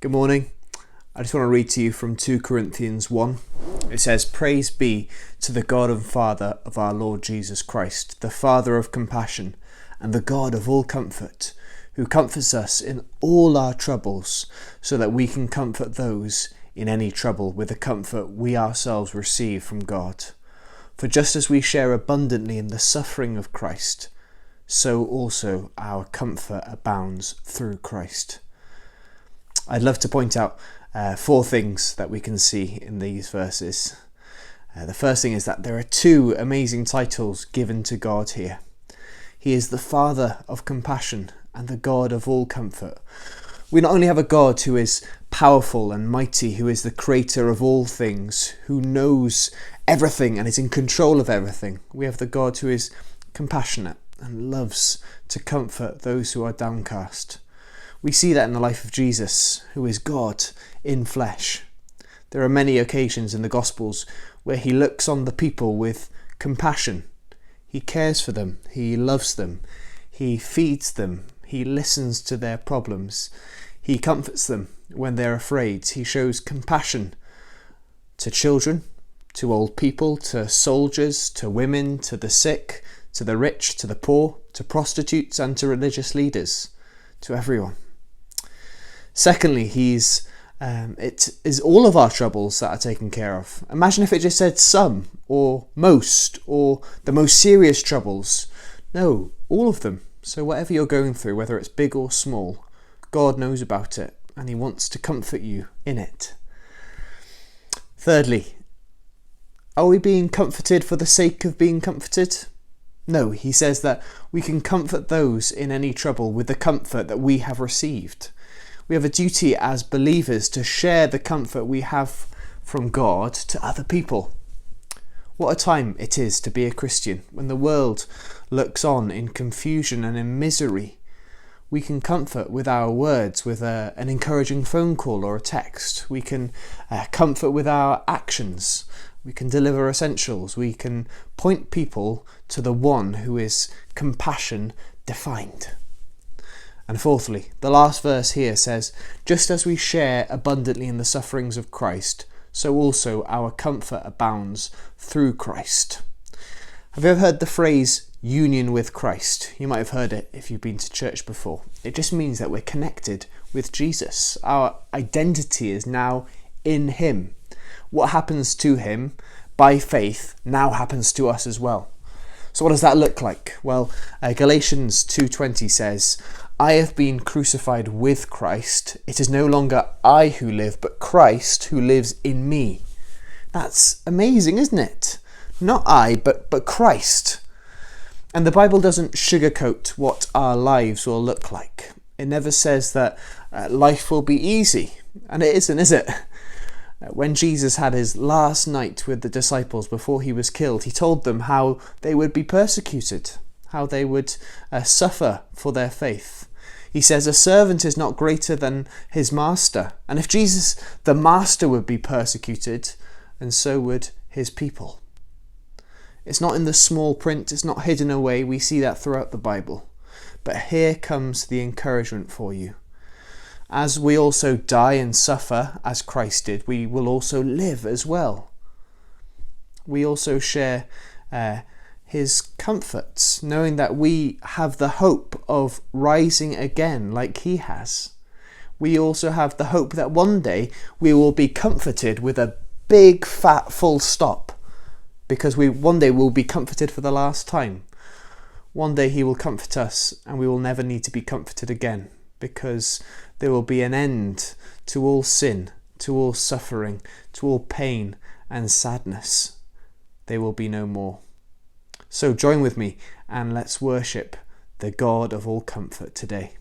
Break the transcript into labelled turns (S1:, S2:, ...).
S1: Good morning. I just want to read to you from 2 Corinthians 1. It says, "Praise be to the God and Father of our Lord Jesus Christ, the Father of compassion and the God of all comfort, who comforts us in all our troubles, so that we can comfort those in any trouble with the comfort we ourselves receive from God. For just as we share abundantly in the suffering of Christ, so also our comfort abounds through Christ." I'd love to point out 4 things that we can see in these verses. The first thing is that there are 2 amazing titles given to God here. He is the Father of compassion and the God of all comfort. We not only have a God who is powerful and mighty, who is the creator of all things, who knows everything and is in control of everything. We have the God who is compassionate and loves to comfort those who are downcast. We see that in the life of Jesus, who is God in flesh. There are many occasions in the Gospels where he looks on the people with compassion. He cares for them, he loves them, he feeds them, he listens to their problems, he comforts them when they're afraid. He shows compassion to children, to old people, to soldiers, to women, to the sick, to the rich, to the poor, to prostitutes and to religious leaders, to everyone. Secondly, it is all of our troubles that are taken care of. Imagine if it just said some, or most, or the most serious troubles. No, all of them. So whatever you're going through, whether it's big or small, God knows about it, and he wants to comfort you in it. Thirdly, are we being comforted for the sake of being comforted? No, he says that we can comfort those in any trouble with the comfort that we have received. We have a duty as believers to share the comfort we have from God to other people. What a time it is to be a Christian when the world looks on in confusion and in misery. We can comfort with our words, with an encouraging phone call or a text. We can comfort with our actions. We can deliver essentials. We can point people to the one who is compassion defined. And fourthly, the last verse here says, "Just as we share abundantly in the sufferings of Christ, so also our comfort abounds through Christ." Have you ever heard the phrase union with Christ? You might have heard it if you've been to church before. It just means that we're connected with Jesus. Our identity is now in him. What happens to him by faith now happens to us as well. So what does that look like? Well, Galatians 2:20 says, "I have been crucified with Christ. It is no longer I who live, but Christ who lives in me." That's amazing, isn't it? Not I, but Christ. And the Bible doesn't sugarcoat what our lives will look like. It never says that life will be easy. And it isn't, is it? When Jesus had his last night with the disciples before he was killed, he told them how they would be persecuted, how they would suffer for their faith. He says a servant is not greater than his master. And if Jesus, the master, would be persecuted, and so would his people. It's not in the small print, it's not hidden away. We see that throughout the Bible. But here comes the encouragement for you. As we also die and suffer as Christ did, we will also live as well. We also share his comforts, knowing that we have the hope of rising again like he has. We also have the hope that one day we will be comforted with a big fat full stop, because one day we'll be comforted for the last time. One day he will comfort us and we will never need to be comforted again, because there will be an end to all sin, to all suffering, to all pain and sadness. There will be no more. So join with me and let's worship the God of all comfort today.